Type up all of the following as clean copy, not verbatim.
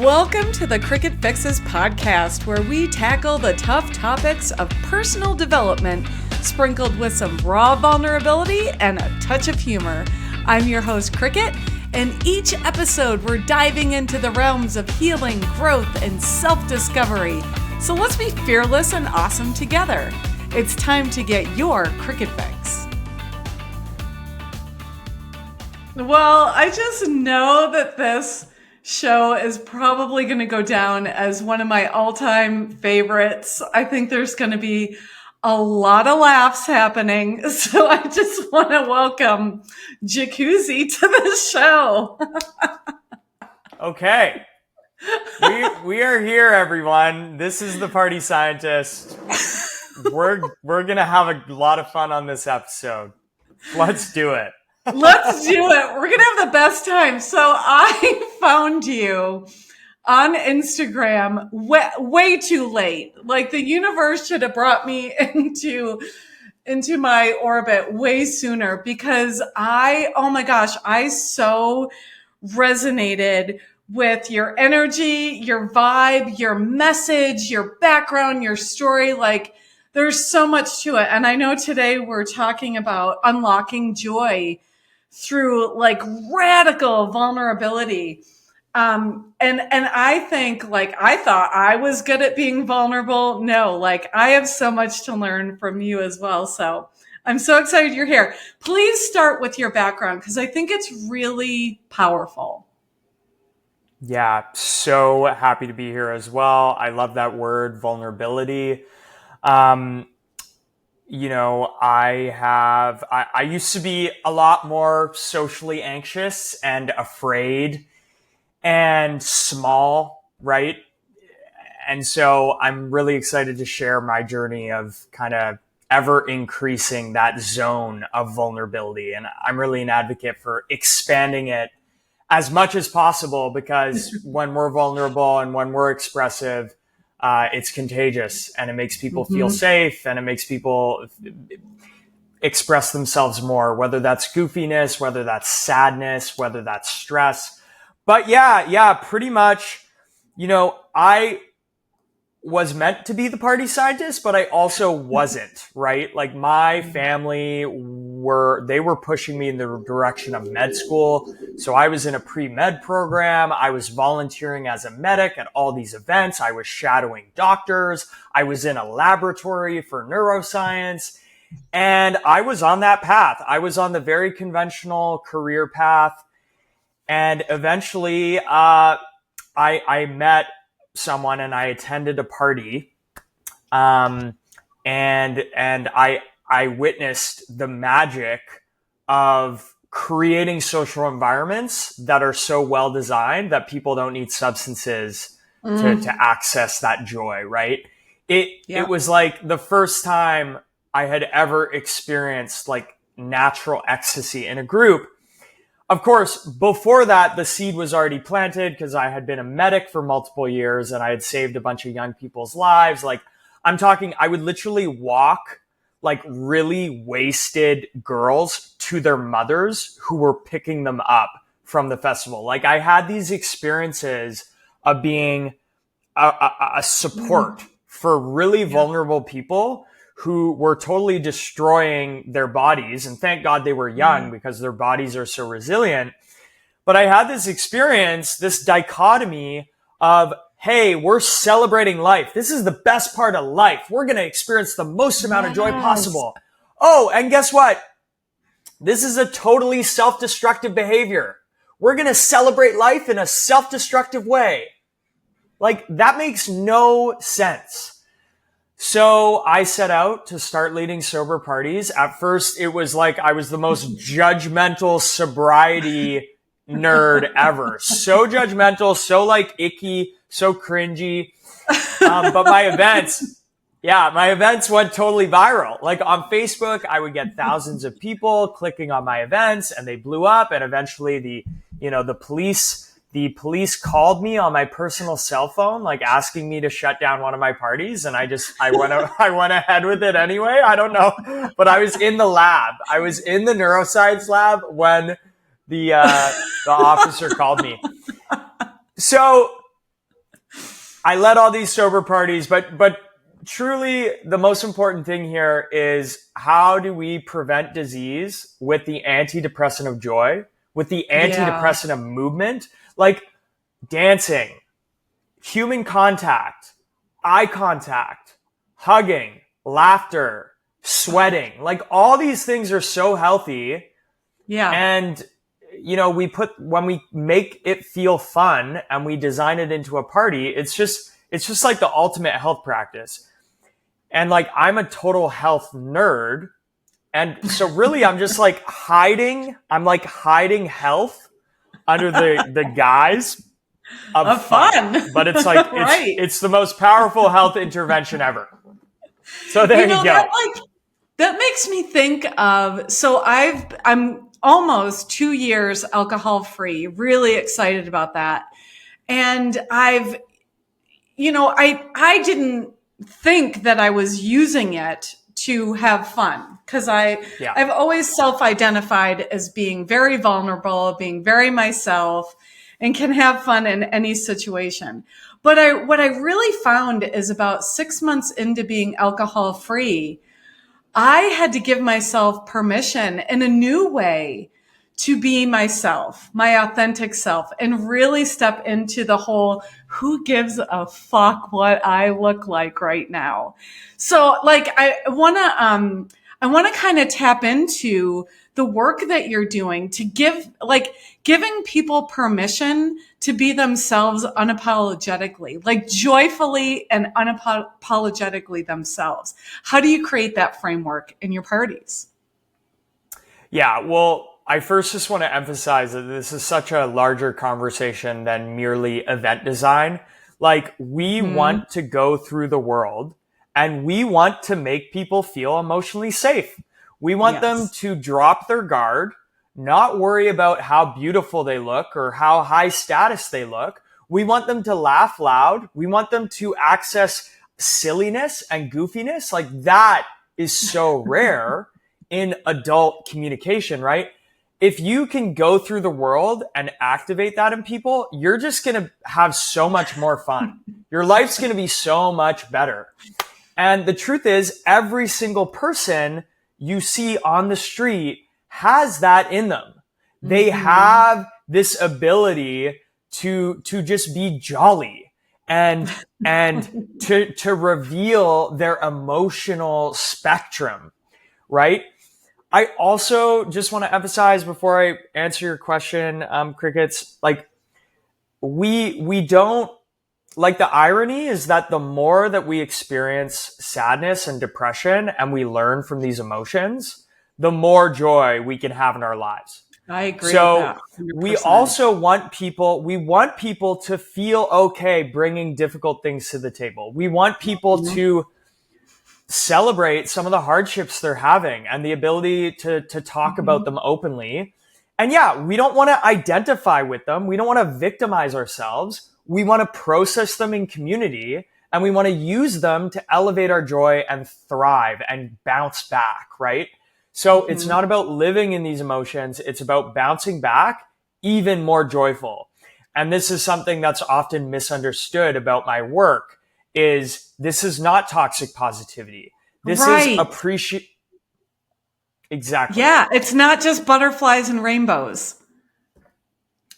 Welcome to the Cricket Fixes podcast, where we tackle the tough topics of personal development, sprinkled with some raw vulnerability and a touch of humor. I'm your host, Cricket, and each episode we're diving into the realms of healing, growth, and self-discovery. So let's be fearless and awesome together. It's time to get your Cricket Fix. Well, I just know that this show is probably going to go down as one of my all-time favorites. I think there's going to be a lot of laughs happening. So I just want to welcome Jaques to the show. Okay. We are here, everyone. This is the Party Scientist. We're going to have a lot of fun on this episode. Let's do it. Let's do it. We're going to have the best time. So I found you on Instagram way too late. Like the universe should have brought me into my orbit way sooner because I so resonated with your energy, your vibe, your message, your background, your story. Like there's so much to it. And I know today we're talking about unlocking joy through like radical vulnerability. And I think like, I thought I was good at being vulnerable. No, like I have so much to learn from you as well. So I'm so excited you're here. Please start with your background because I think it's really powerful. Yeah, so happy to be here as well. I love that word, vulnerability. I used to be a lot more socially anxious and afraid and small, right? And so I'm really excited to share my journey of kind of ever increasing that zone of vulnerability. And I'm really an advocate for expanding it as much as possible because when we're vulnerable and when we're expressive, it's contagious and it makes people feel safe and it makes people express themselves more, whether that's goofiness, whether that's sadness, whether that's stress. But yeah, pretty much, I was meant to be the party scientist, but I also wasn't, right? Like my family were pushing me in the direction of med school. So I was in a pre-med program. I was volunteering as a medic at all these events. I was shadowing doctors. I was in a laboratory for neuroscience. And I was on that path. I was on the very conventional career path. And eventually, I met someone and I attended a party. And I witnessed the magic of creating social environments that are so well designed that people don't need substances to access that joy, right? It was like the first time I had ever experienced like natural ecstasy in a group. Of course, before that, the seed was already planted because I had been a medic for multiple years and I had saved a bunch of young people's lives. Like I'm talking, I would literally walk like really wasted girls to their mothers who were picking them up from the festival. Like I had these experiences of being a support for really vulnerable people who were totally destroying their bodies. And thank God they were young because their bodies are so resilient. But I had this experience, this dichotomy of, hey, we're celebrating life. This is the best part of life. We're going to experience the most amount of joy possible. Oh, and guess what? This is a totally self-destructive behavior. We're going to celebrate life in a self-destructive way. Like that makes no sense. So I set out to start leading sober parties. At first, it was like I was the most judgmental sobriety nerd ever. So judgmental, so like icky, so cringy. But my events went totally viral. Like on Facebook, I would get thousands of people clicking on my events and they blew up. And eventually the police called me on my personal cell phone, like asking me to shut down one of my parties. And I went ahead with it anyway. I don't know, but I was in the lab. I was in the neuroscience lab when the officer called me. So I led all these sober parties, but truly the most important thing here is how do we prevent disease with the antidepressant of joy, with the Yeah. antidepressant of movement, like dancing, human contact, eye contact, hugging, laughter, sweating. Like all these things are so healthy. Yeah. And, when we make it feel fun and we design it into a party, it's just like the ultimate health practice. And like, I'm a total health nerd. And so really I'm just like hiding health under the guise of fun. But it's like, Right. it's the most powerful health intervention ever. So there you go. That makes me think of, so I'm almost 2 years alcohol free, really excited about that. And I didn't think that I was using it to have fun because I've always self-identified as being very vulnerable, being very myself, and can have fun in any situation. But what I really found is about 6 months into being alcohol free, I had to give myself permission in a new way to be myself, my authentic self, and really step into the whole, who gives a fuck what I look like right now? So like, I want to kind of tap into the work that you're doing to giving people permission to be themselves unapologetically, like joyfully and unapologetically themselves. How do you create that framework in your parties? Yeah, well, I first just want to emphasize that this is such a larger conversation than merely event design. Like, we want to go through the world and we want to make people feel emotionally safe. We want them to drop their guard, not worry about how beautiful they look or how high status they look. We want them to laugh loud. We want them to access silliness and goofiness. Like, that is so rare in adult communication, right? If you can go through the world and activate that in people, you're just going to have so much more fun. Your life's going to be so much better. And the truth is, every single person you see on the street has that in them. They have this ability to just be jolly and to reveal their emotional spectrum, right? I also just want to emphasize before I answer your question, Crickets, like we don't, like, the irony is that the more that we experience sadness and depression and we learn from these emotions, the more joy we can have in our lives. I agree So with that. 100%. we also want people to feel okay bringing difficult things to the table. We want people to celebrate some of the hardships they're having and the ability to talk about them openly. And yeah, we don't want to identify with them. We don't want to victimize ourselves. We want to process them in community, and we want to use them to elevate our joy and thrive and bounce back, right? So it's not about living in these emotions. It's about bouncing back even more joyful. And this is something that's often misunderstood about my work. This is not toxic positivity. This is exactly. Yeah, it's not just butterflies and rainbows.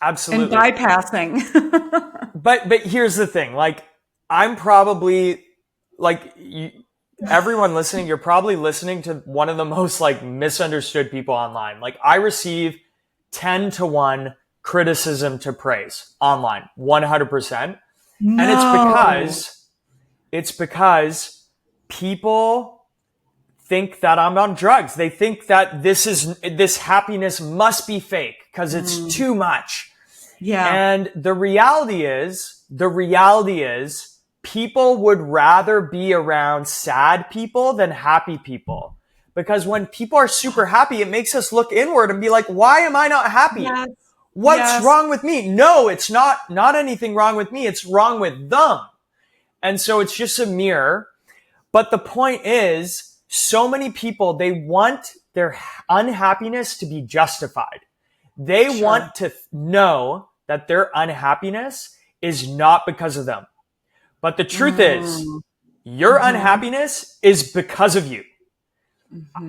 Absolutely. And bypassing. But here's the thing. Like, I'm probably, like, everyone listening, you're probably listening to one of the most, like, misunderstood people online. Like, I receive 10-to-1 criticism to praise online, 100%. No. And it's because people think that I'm on drugs. They think that this happiness must be fake because it's too much. Yeah. And the reality is people would rather be around sad people than happy people. Because when people are super happy, it makes us look inward and be like, why am I not happy? Yes. What's wrong with me? No, it's not anything wrong with me. It's wrong with them. And so it's just a mirror. But the point is, so many people, they want their unhappiness to be justified. They want to know that their unhappiness is not because of them, But the truth is, your unhappiness is because of you.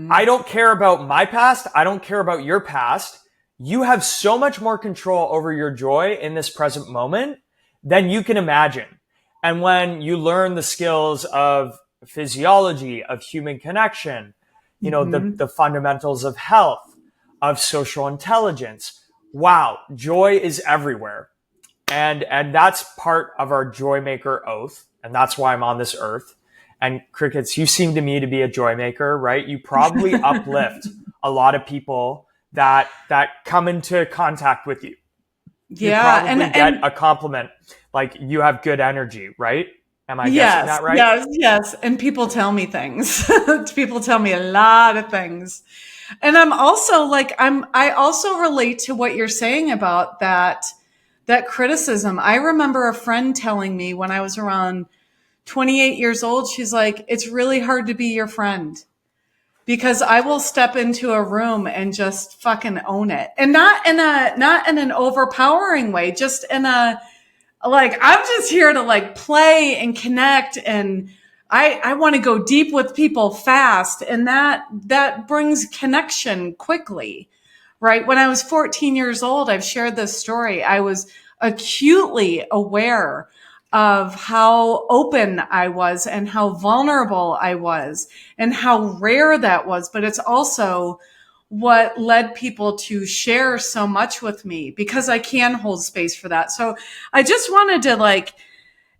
I don't care about my past. I don't care about your past. You have so much more control over your joy in this present moment than you can imagine. And when you learn the skills of physiology, of human connection, you know, the fundamentals of health, of social intelligence, wow, joy is everywhere. And that's part of our joy maker oath. And that's why I'm on this earth. And Crickets, you seem to me to be a joy maker, right? You probably uplift a lot of people that come into contact with you. You probably get a compliment, like you have good energy, right? Am I guessing that right? Yes. And people tell me things. People tell me a lot of things. And I'm also like, I also relate to what you're saying about that criticism. I remember a friend telling me when I was around 28 years old, she's like, it's really hard to be your friend because I will step into a room and just fucking own it. And not in an overpowering way, just in a, like, I'm just here to like play and connect. And I want to go deep with people fast. And that brings connection quickly, right? When I was 14 years old, I've shared this story. I was acutely aware of how open I was and how vulnerable I was and how rare that was. But it's also what led people to share so much with me because I can hold space for that. So I just wanted to like,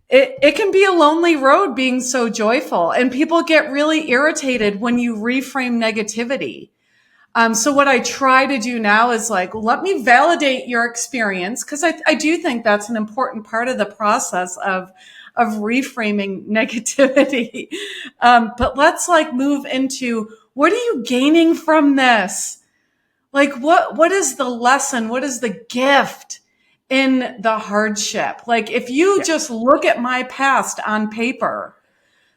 it can be a lonely road being so joyful, and people get really irritated when you reframe negativity. So what I try to do now is like, let me validate your experience. Cause I do think that's an important part of the process of reframing negativity. But let's like move into, what are you gaining from this? Like what is the lesson? What is the gift in the hardship? Like if you just look at my past on paper,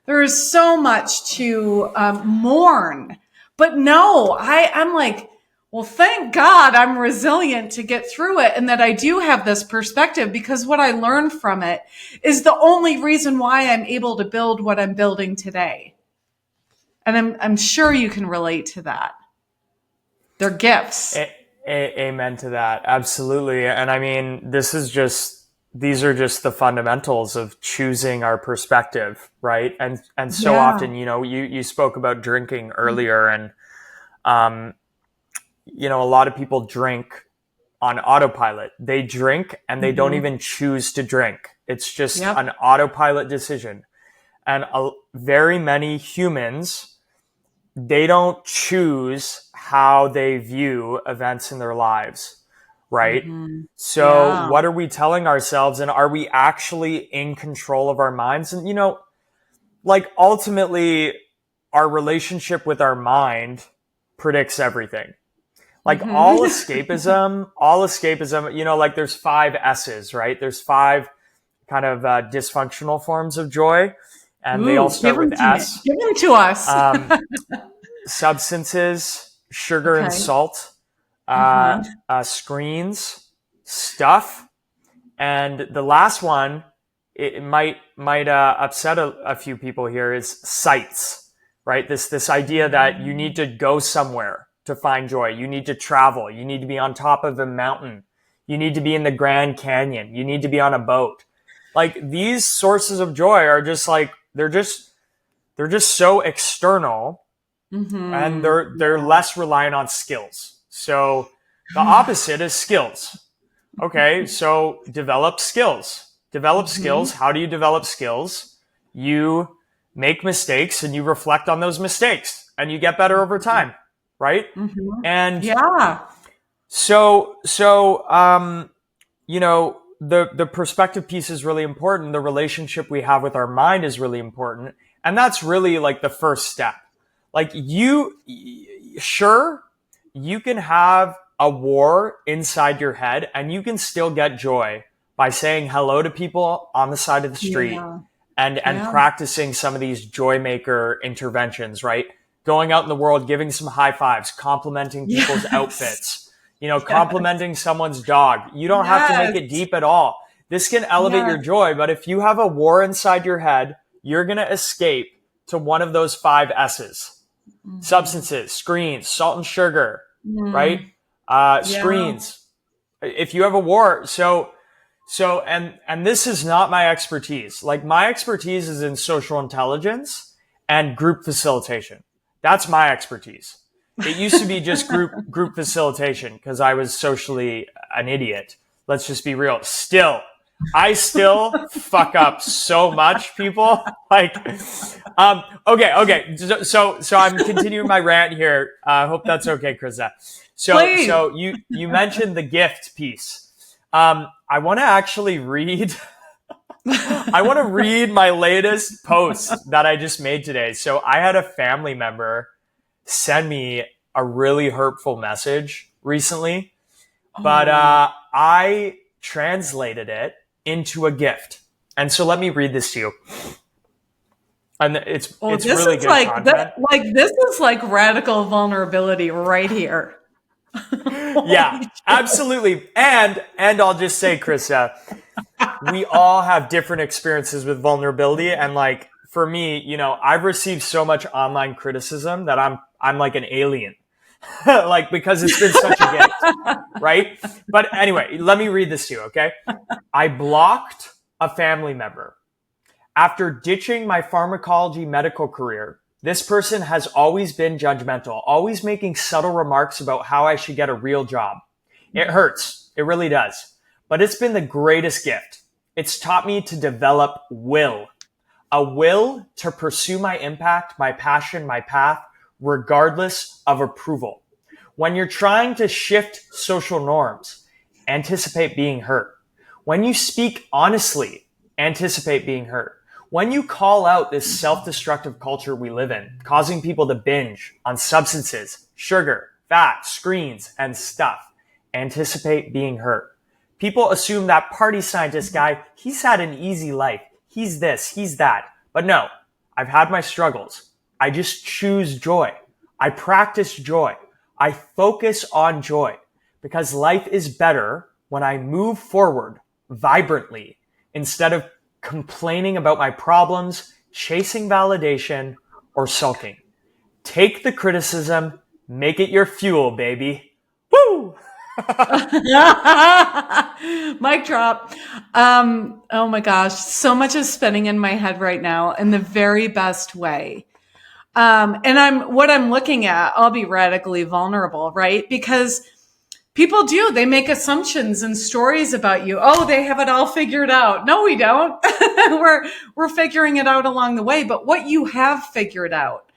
there is so much to mourn. But no, I'm like, well, thank God I'm resilient to get through it and that I do have this perspective, because what I learned from it is the only reason why I'm able to build what I'm building today. And I'm sure you can relate to that. They're gifts. Amen to that. Absolutely. And I mean, these are just the fundamentals of choosing our perspective, right? And so often, you know, you spoke about drinking earlier, and you know, a lot of people drink on autopilot. They drink and they don't even choose to drink. It's just an autopilot decision. And very many humans, they don't choose how they view events in their lives. Right? So what are we telling ourselves, and are we actually in control of our minds? And, you know, like ultimately our relationship with our mind predicts everything. Like all escapism, you know, like there's 5 S's, right? There's 5 kind of dysfunctional forms of joy, and they all start with S. Give them to us. Substances, sugar and salt. Screens, stuff, and the last one, it might upset a few people here, is sights, right? This idea that you need to go somewhere to find joy. You need to travel. You need to be on top of a mountain. You need to be in the Grand Canyon. You need to be on a boat. Like these sources of joy are just like, they're just so external, and they're less reliant on skills. So the opposite is skills. Okay, so develop skills. Develop skills. How do you develop skills? You make mistakes and you reflect on those mistakes and you get better over time, right? And so you know, the perspective piece is really important. The relationship we have with our mind is really important. And that's really like the first step. Like you can have a war inside your head and you can still get joy by saying hello to people on the side of the street and practicing some of these joy maker interventions, right? Going out in the world, giving some high fives, complimenting people's outfits, you know, complimenting someone's dog. You don't have to make it deep at all. This can elevate your joy, but if you have a war inside your head, you're going to escape to one of those 5 S's. Substances, screens, salt and sugar, right? Screens. If you have a war, and this is not my expertise. Like, my expertise is in social intelligence and group facilitation. That's my expertise. It used to be just group facilitation because I was socially an idiot. Let's just be real. I still fuck up so much, people. Like, okay. So I'm continuing my rant here. I hope that's okay, Christa. So you mentioned the gift piece. I want to actually read. I want to read my latest post that I just made today. So I had a family member send me a really hurtful message recently, but I translated it into a gift. And so let me read this to you. And it's really good content. This is like radical vulnerability right here. Yeah, absolutely. And I'll just say, Christa, we all have different experiences with vulnerability. And like, for me, you know, I've received so much online criticism that I'm like an alien, like, because it's been such a gift, right? But anyway, let me read this to you, okay? I blocked a family member. After ditching my pharmacology medical career, this person has always been judgmental, always making subtle remarks about how I should get a real job. It hurts. It really does. But it's been the greatest gift. It's taught me to develop will. A will to pursue my impact, my passion, my path, regardless of approval. When you're trying to shift social norms, anticipate being hurt. When you speak honestly, anticipate being hurt. When you call out this self-destructive culture we live in, causing people to binge on substances, sugar, fat, screens, and stuff, anticipate being hurt. People assume that party scientist guy, he's had an easy life. He's this, he's that. But no, I've had my struggles. I just choose joy. I practice joy. I focus on joy because life is better when I move forward vibrantly instead of complaining about my problems, chasing validation, or sulking. Take the criticism, make it your fuel, baby. Woo! Mic drop. Oh my gosh, so much is spinning in my head right now in the very best way. And what I'm looking at, I'll be radically vulnerable, right? Because people they make assumptions and stories about you. Oh, they have it all figured out. No, we don't. We're figuring it out along the way. But what you have figured out,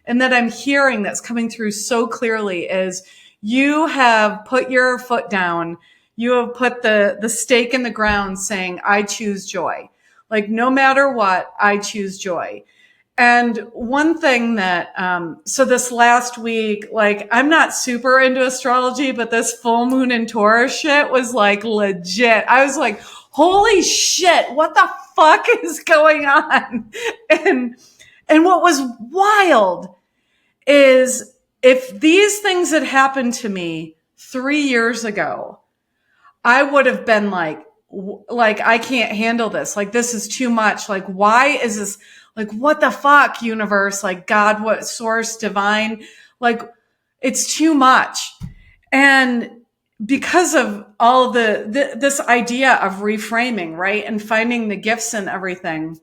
and that I'm hearing that's coming through so clearly, is you have put your foot down. You have put the stake in the ground saying, I choose joy. Like, no matter what, I choose joy. And one thing that, so this last week, like, I'm not super into astrology, but this full moon in Taurus shit was like legit. I was like, holy shit, what the fuck is going on? And what was wild is if these things had happened to me 3 years ago, I would have been like, I can't handle this. Like, this is too much. Like, why is this? Like, what the fuck, universe? Like, God, what source, divine? Like, it's too much. And because of all this idea of reframing, right? And finding the gifts in everything.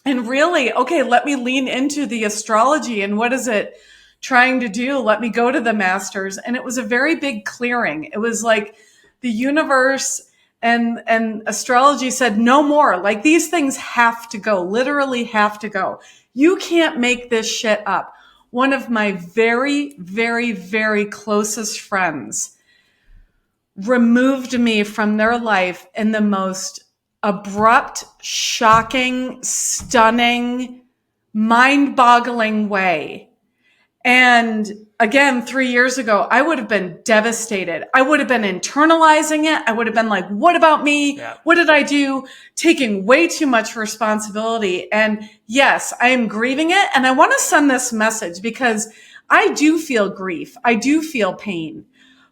And really, okay, let me lean into the astrology and what is it trying to do? Let me go to the masters. And it was a very big clearing. It was like the universe and astrology said, no more. Like, these things have to go, literally have to go. You can't make this shit up. One of my very, very, very closest friends removed me from their life in the most abrupt, shocking, stunning, mind-boggling way. And again, 3 years ago, I would have been devastated. I would have been internalizing it. I would have been like, what about me? Yeah. What did I do? Taking way too much responsibility. And yes, I am grieving it. And I want to send this message because I do feel grief. I do feel pain.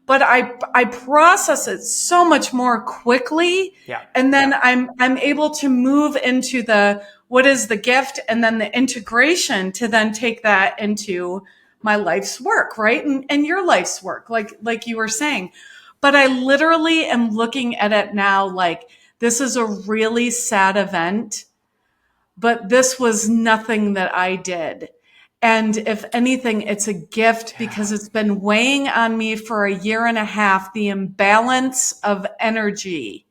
but I process it so much more quickly. Yeah. And then I'm able to move into what is the gift, and then the integration to then take that into my life's work, right? And your life's work, like you were saying. But I literally am looking at it now like this is a really sad event, but this was nothing that I did. And if anything, it's a gift because it's been weighing on me for a year and a half, the imbalance of energy.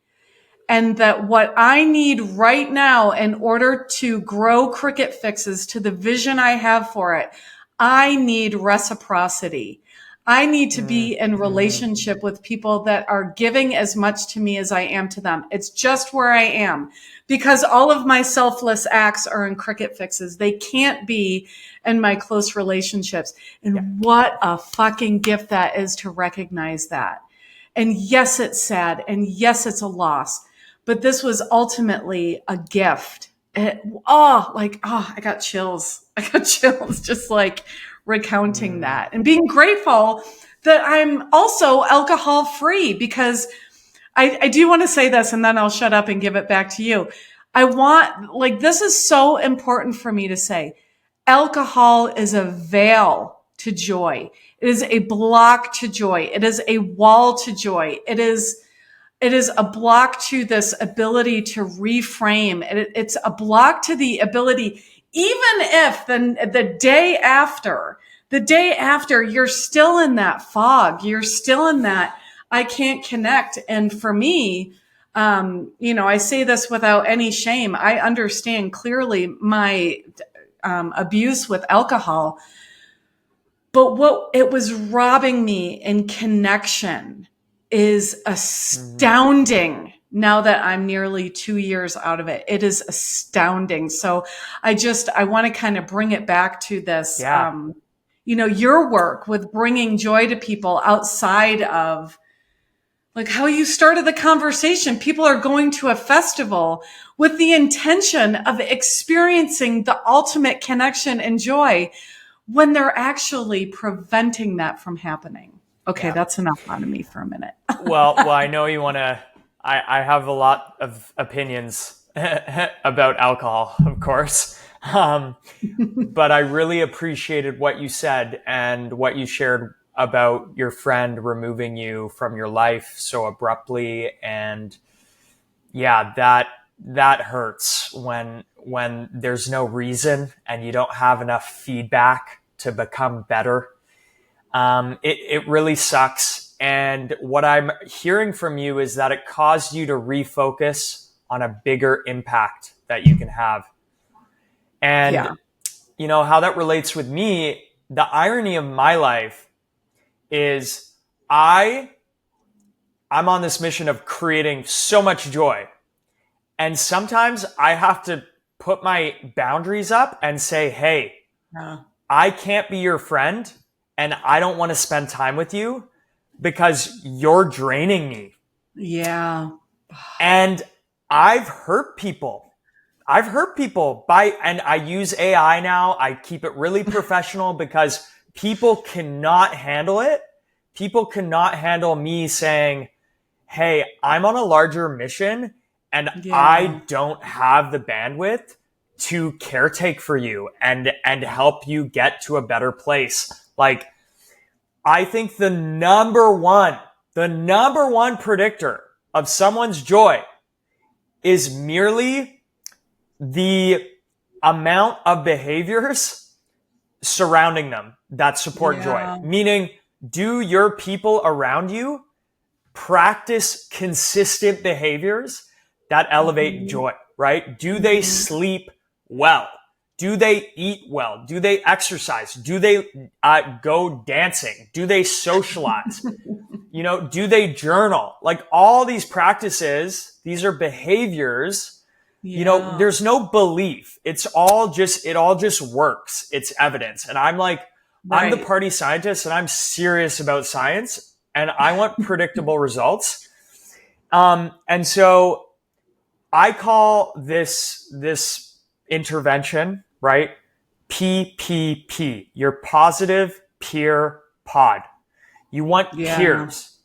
And that what I need right now in order to grow Cricket Fixes to the vision I have for it, I need reciprocity. I need to be in relationship with people that are giving as much to me as I am to them. It's just where I am because all of my selfless acts are in Cricket Fixes. They can't be in my close relationships. And what a fucking gift that is to recognize that. And yes, it's sad. And yes, it's a loss. But this was ultimately a gift. I got chills. I got chills just like recounting that and being grateful that I'm also alcohol free, because I do want to say this and then I'll shut up and give it back to you. This is so important for me to say. Alcohol is a veil to joy. It is a block to joy. It is a wall to joy. It is a block to this ability to reframe. It's a block to the ability, even if the day after, you're still in that fog, you're still in that, I can't connect. And for me, I say this without any shame. I understand clearly my abuse with alcohol, but what it was robbing me in connection is astounding. Now that I'm nearly 2 years out of it, it is astounding. So I want to kind of bring it back to this, your work with bringing joy to people outside of like how you started the conversation. People are going to a festival with the intention of experiencing the ultimate connection and joy when they're actually preventing that from happening. Okay, that's enough out of me for a minute. well, I know you want to. I have a lot of opinions about alcohol, of course. But I really appreciated what you said and what you shared about your friend removing you from your life so abruptly. And yeah, that hurts when there's no reason and you don't have enough feedback to become better. It really sucks. And what I'm hearing from you is that it caused you to refocus on a bigger impact that you can have. And you know how that relates with me. The irony of my life is I'm on this mission of creating so much joy. And sometimes I have to put my boundaries up and say, hey, I can't be your friend and I don't want to spend time with you because you're draining me. Yeah. And I've hurt people and I use AI now. I keep it really professional because people cannot handle it. People cannot handle me saying, hey, I'm on a larger mission and I don't have the bandwidth to caretake for you and help you get to a better place. Like, I think the number one predictor of someone's joy is merely the amount of behaviors surrounding them that support joy. Meaning, do your people around you practice consistent behaviors that elevate joy, right? Do they sleep well? Do they eat well? Do they exercise? Do they go dancing? Do they socialize? Do they journal? Like all these practices, these are behaviors. There's no belief. It all just works. It's evidence. And I'm like, I'm the party scientist and I'm serious about science and I want predictable results. And so I call this intervention, PPP, your positive peer pod. You want Yeah. peers.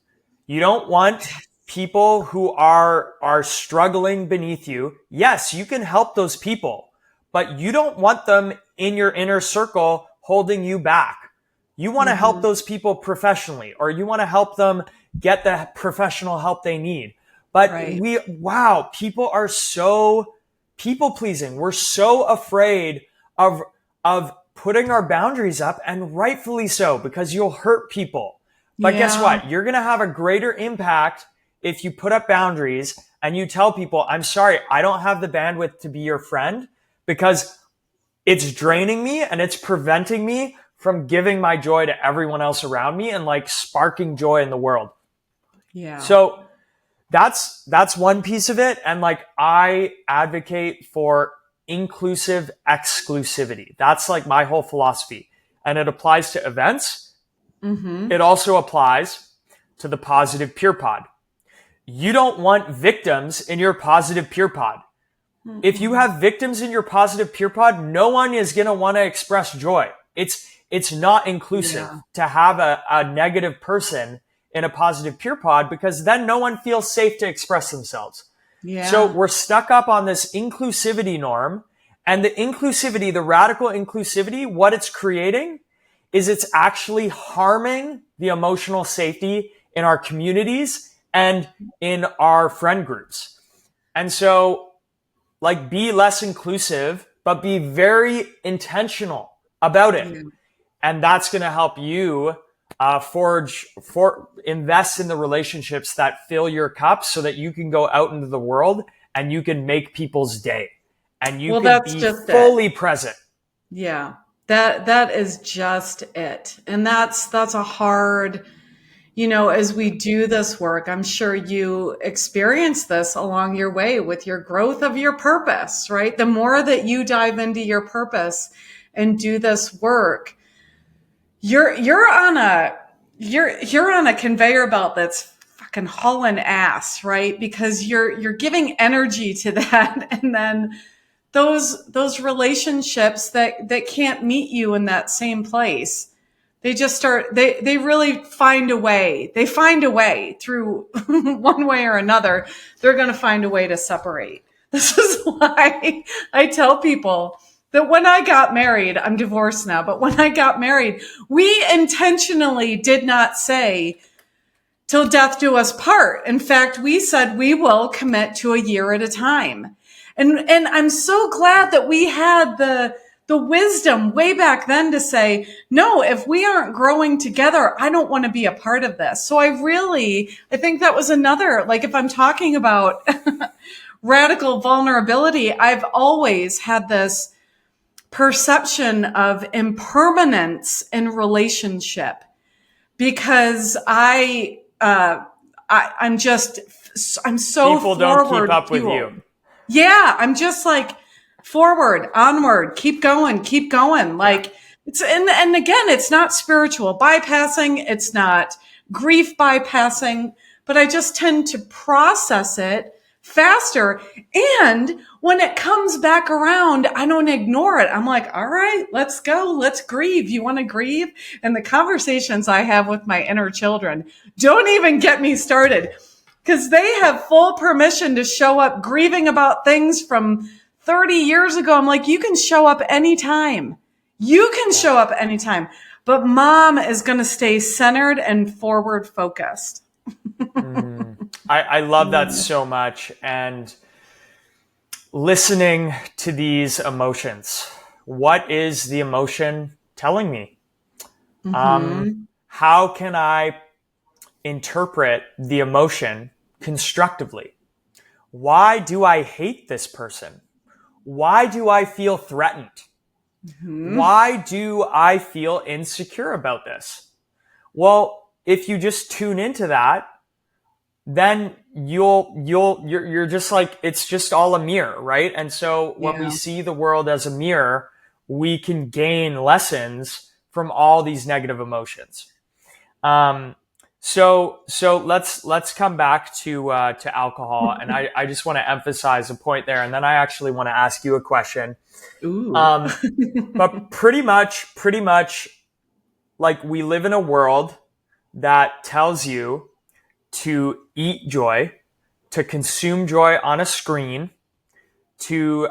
You don't want people who are struggling beneath you. Yes, you can help those people, but you don't want them in your inner circle holding you back. You want to help those people professionally, or you want to help them get the professional help they need. But Right. people are so people pleasing. We're so afraid of putting our boundaries up, and rightfully so, because you'll hurt people. But guess what? You're going to have a greater impact if you put up boundaries and you tell people, I'm sorry, I don't have the bandwidth to be your friend because it's draining me and it's preventing me from giving my joy to everyone else around me and like sparking joy in the world. Yeah. So that's one piece of it. And like, I advocate for inclusive exclusivity. That's like my whole philosophy. And it applies to events. It also applies to the positive peer pod. You don't want victims in your positive peer pod. If you have victims in your positive peer pod, no one is going to want to express joy. It's not inclusive to have a negative person in a positive peer pod, because then no one feels safe to express themselves. Yeah. So we're stuck up on this inclusivity norm, and the radical inclusivity, what it's creating is it's actually harming the emotional safety in our communities and in our friend groups. And so, like, be less inclusive, but be very intentional about it. Yeah. And that's going to help you invest in the relationships that fill your cup so that you can go out into the world and you can make people's day and you can be fully present. Yeah. That is just it. And that's a hard, as we do this work, I'm sure you experience this along your way with your growth of your purpose, right? The more that you dive into your purpose and do this work, you're on a conveyor belt that's fucking hauling ass, right? Because you're giving energy to that, and then those relationships that can't meet you in that same place, they just they really find a way. They find a way through one way or another. They're going to find a way to separate. This is why I tell people that when I got married, I'm divorced now, but when I got married, we intentionally did not say till death do us part. In fact, we said we will commit to a year at a time. And I'm so glad that we had the wisdom way back then to say, no, if we aren't growing together, I don't want to be a part of this. So I think that was another, like, if I'm talking about radical vulnerability, I've always had this perception of impermanence in relationship, because I'm so people don't keep up with you. Yeah, I'm just like forward, onward, keep going. Like it's and again, it's not spiritual bypassing, it's not grief bypassing, but I just tend to process it faster. And when it comes back around, I don't ignore it. I'm like, all right, let's go. Let's grieve. You want to grieve? And the conversations I have with my inner children, don't even get me started, because they have full permission to show up grieving about things from 30 years ago. I'm like, you can show up anytime. But mom is going to stay centered and forward focused. I love that so much. And listening to these emotions, what is the emotion telling me? How can I interpret the emotion constructively? Why do I hate this person? Why do I feel threatened? Why do I feel insecure about this? Well, if you just tune into that, then you're just like, it's just all a mirror, right? And so when we see the world as a mirror, we can gain lessons from all these negative emotions. So let's come back to alcohol. And I just want to emphasize a point there. And then I actually want to ask you a question. Ooh. But pretty much like, we live in a world that tells you to eat joy, to consume joy on a screen, to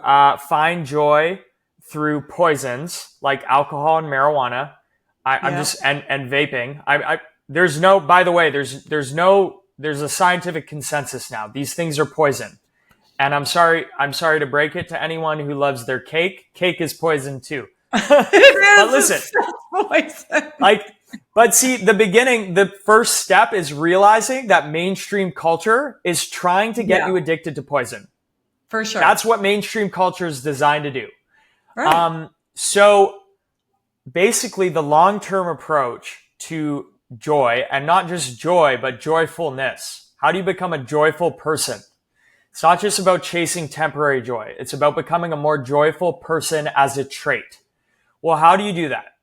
find joy through poisons like alcohol and marijuana. I'm just and vaping. There's no. By the way, there's a scientific consensus now. These things are poison. And I'm sorry to break it to anyone who loves their cake. Cake is poison too. It is. But listen, poison. But see, the first step is realizing that mainstream culture is trying to get you addicted to poison. For sure. That's what mainstream culture is designed to do. Right. So basically the long-term approach to joy, and not just joy, but joyfulness. How do you become a joyful person? It's not just about chasing temporary joy. It's about becoming a more joyful person as a trait. Well, how do you do that?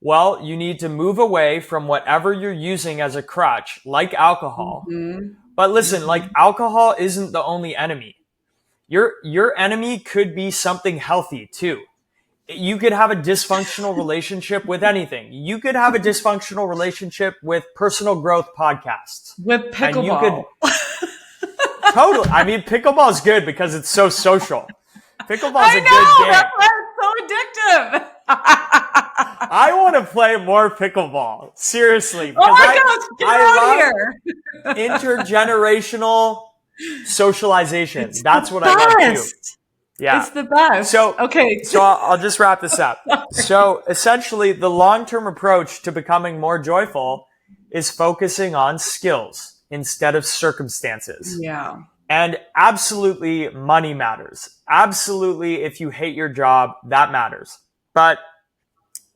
Well, you need to move away from whatever you're using as a crutch, like alcohol. Mm-hmm. But listen, like alcohol isn't the only enemy. Your enemy could be something healthy too. You could have a dysfunctional relationship with anything. You could have a dysfunctional relationship with personal growth podcasts. With pickleball. Totally. I mean, pickleball is good because it's so social. Pickleball is a good game. That's why it's so addictive. I want to play more pickleball. Seriously. Oh my gosh, get out here. Intergenerational socialization. That's what I love too. Yeah. It's the best. So okay. I'll just wrap this up. So essentially the long-term approach to becoming more joyful is focusing on skills instead of circumstances. Yeah. And absolutely money matters. Absolutely, if you hate your job, that matters. But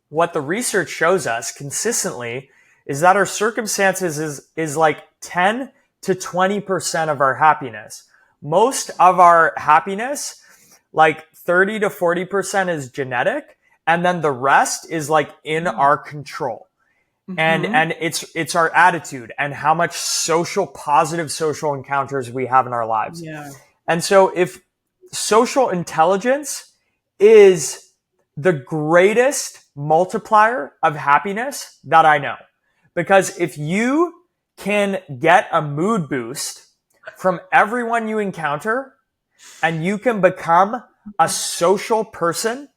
what the research shows us consistently is that our circumstances is like 10 to 20% of our happiness. Most of our happiness, like 30 to 40% is genetic. And then the rest is like in our control. Mm-hmm. And it's our attitude and how much positive social encounters we have in our lives. Yeah. And so if social intelligence is the greatest multiplier of happiness that I know, because if you can get a mood boost from everyone you encounter and you can become a social person.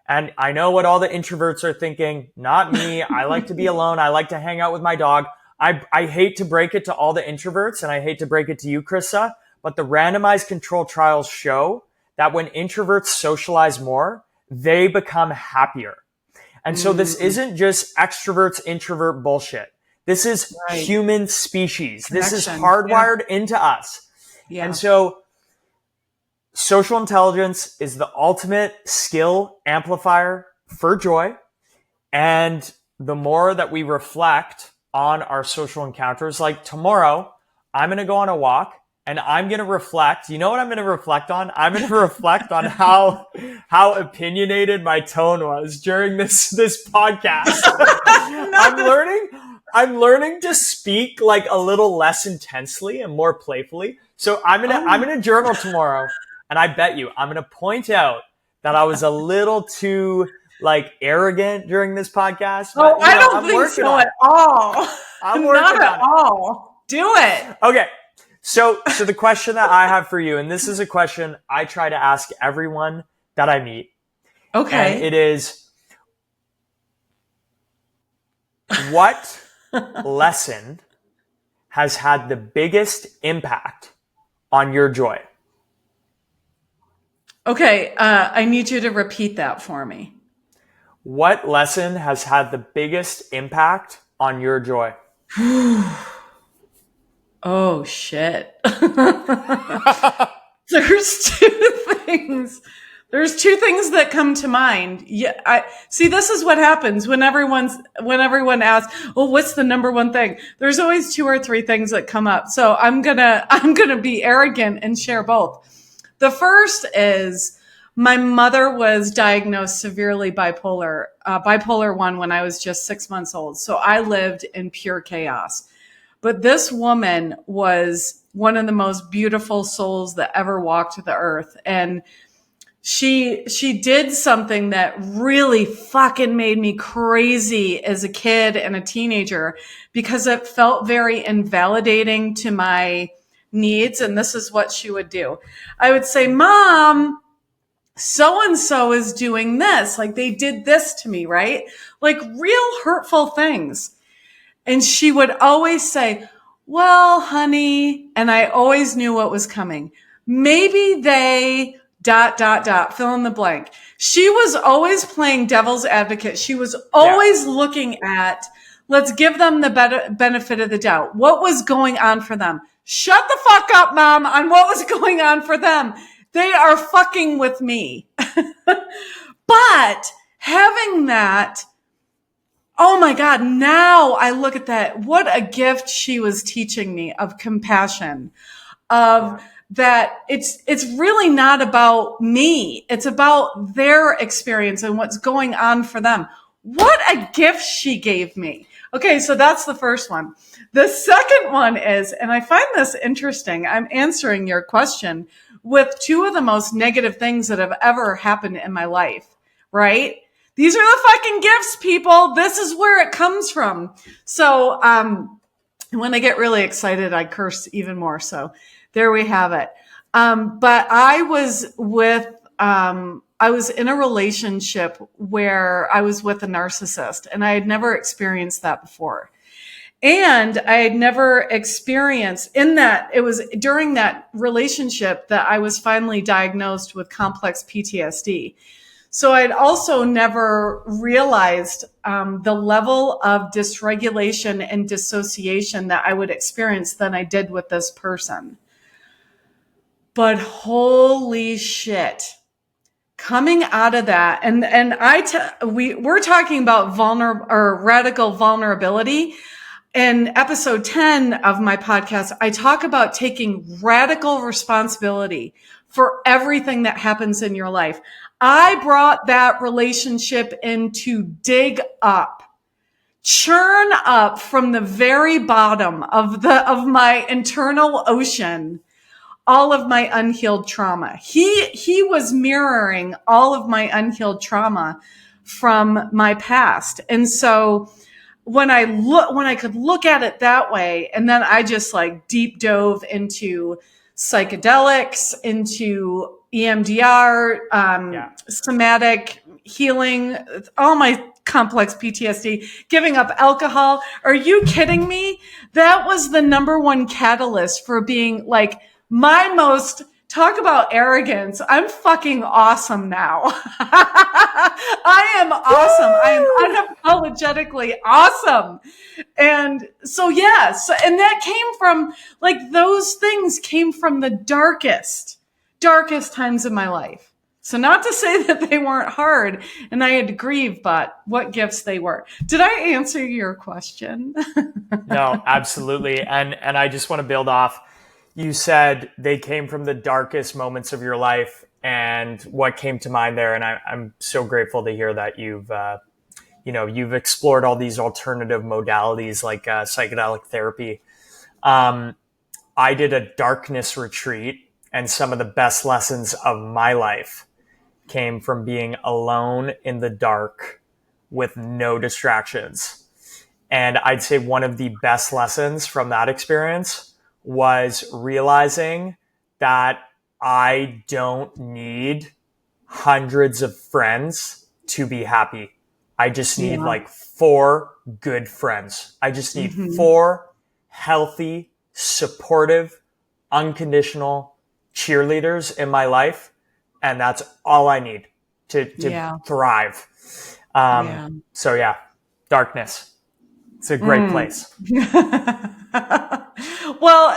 And I know what all the introverts are thinking. Not me. I like to be alone. I like to hang out with my dog. I hate to break it to all the introverts, and I hate to break it to you, Christa, but the randomized control trials show that when introverts socialize more, they become happier. And so this isn't just extroverts, introvert bullshit. This is human species. This is hardwired into us. Yeah. And so social intelligence is the ultimate skill amplifier for joy. And the more that we reflect on our social encounters, like tomorrow, I'm going to go on a walk and I'm going to reflect. You know what I'm going to reflect on? I'm going to reflect on how opinionated my tone was during this podcast. I'm learning to speak like a little less intensely and more playfully. So I'm going to journal tomorrow. And I bet you, I'm going to point out that I was a little too like arrogant during this podcast. But, I don't think so at all. I'm working Not at on all. Do it. Okay. So the question that I have for you, and this is a question I try to ask everyone that I meet. Okay. And it is, what lesson has had the biggest impact on your joy? Okay, I need you to repeat that for me. What lesson has had the biggest impact on your joy? Oh, shit. There's two things. There's two things that come to mind. Yeah, see, this is what happens when everyone asks, well, what's the number one thing? There's always two or three things that come up. So I'm gonna be arrogant and share both. The first is my mother was diagnosed severely bipolar 1 when I was just 6 months old. So I lived in pure chaos. But this woman was one of the most beautiful souls that ever walked the earth. And she did something that really fucking made me crazy as a kid and a teenager, because it felt very invalidating to my needs. And this is what she would do. I would say, Mom, so-and-so is doing this. Like, they did this to me, right? Like, real hurtful things. And she would always say, well, honey, and I always knew what was coming. Maybe they ... fill in the blank. She was always playing devil's advocate. She was always looking at, let's give them the benefit of the doubt. What was going on for them? Shut the fuck up, Mom, on what was going on for them. They are fucking with me. But having that, oh my God, now I look at that. What a gift she was teaching me of compassion, of that it's really not about me. It's about their experience and what's going on for them. What a gift she gave me. Okay, so that's the first one. The second one is, and I find this interesting, I'm answering your question with two of the most negative things that have ever happened in my life, right? These are the fucking gifts, people. This is where it comes from. So, when I get really excited, I curse even more. So there we have it. But I was in a relationship where I was with a narcissist, and I had never experienced that before. And I had never experienced it was during that relationship that I was finally diagnosed with complex PTSD. So I'd also never realized the level of dysregulation and dissociation that I would experience than I did with this person. But holy shit, coming out of that, we're talking about radical vulnerability. In episode 10 of my podcast, I talk about taking radical responsibility for everything that happens in your life. I brought that relationship in to dig up, churn up from the very bottom of my internal ocean, all of my unhealed trauma. He was mirroring all of my unhealed trauma from my past. And so when I could look at it that way, and then I just like deep dove into psychedelics, into EMDR, somatic healing, all my complex PTSD, giving up alcohol. Are you kidding me? That was the number one catalyst for being like talk about arrogance. I'm fucking awesome now. I am awesome. I am unapologetically awesome. And so, and that came from, like, those things came from the darkest times of my life. So not to say that they weren't hard and I had to grieve, but what gifts they were. Did I answer your question? No, absolutely. And I just want to build off. You said they came from the darkest moments of your life, and what came to mind there. And I'm so grateful to hear that you've explored all these alternative modalities like psychedelic therapy. I did a darkness retreat, and some of the best lessons of my life came from being alone in the dark with no distractions. And I'd say one of the best lessons from that experience was realizing that I don't need hundreds of friends to be happy. I just need like 4 good friends. I just need 4 healthy, supportive, unconditional cheerleaders in my life. And that's all I need to thrive. So yeah, darkness. It's a great place. Well,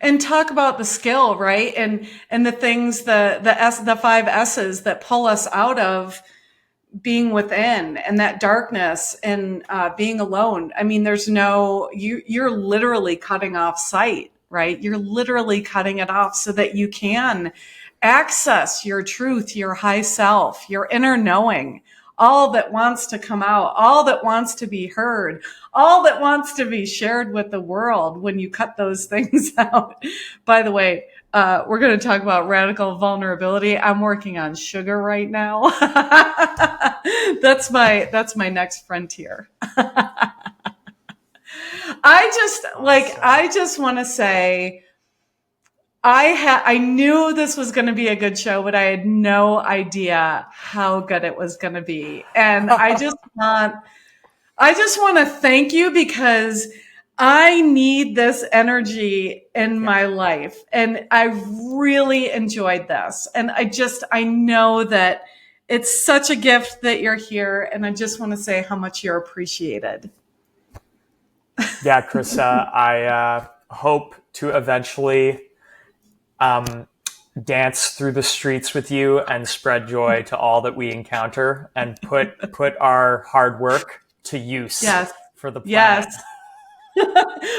and talk about the skill, right? And the things, the 5 S's that pull us out of being within, and that darkness, and being alone. I mean, you're literally cutting off sight, right? You're literally cutting it off so that you can access your truth, your high self, your inner knowing, all that wants to come out, all that wants to be heard, all that wants to be shared with the world when you cut those things out. By the way, we're going to talk about radical vulnerability. I'm working on sugar right now. That's my next frontier. I just want to say, I knew this was going to be a good show, but I had no idea how good it was going to be. And I just want to thank you, because I need this energy in my life. And I really enjoyed this. And I know that it's such a gift that you're here. And I just want to say how much you're appreciated. Yeah, Christa, I hope to eventually dance through the streets with you and spread joy to all that we encounter, and put our hard work to use for the planet. Yes.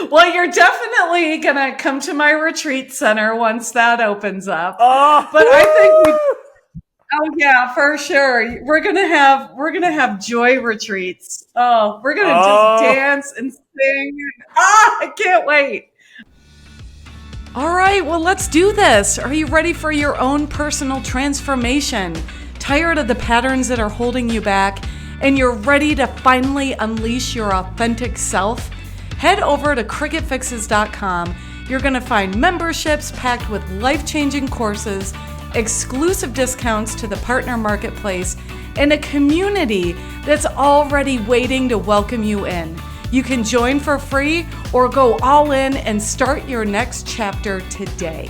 Well, you're definitely going to come to my retreat center once that opens up. Oh, but I think oh yeah, for sure. We're going to have joy retreats. Oh, we're going to just dance and sing. I can't wait. All right, well, let's do this. Are you ready for your own personal transformation? Tired of the patterns that are holding you back, and you're ready to finally unleash your authentic self? Head over to cricketfixes.com. You're going to find memberships packed with life-changing courses, exclusive discounts to the partner marketplace, and a community that's already waiting to welcome you in. You can join for free or go all in and start your next chapter today.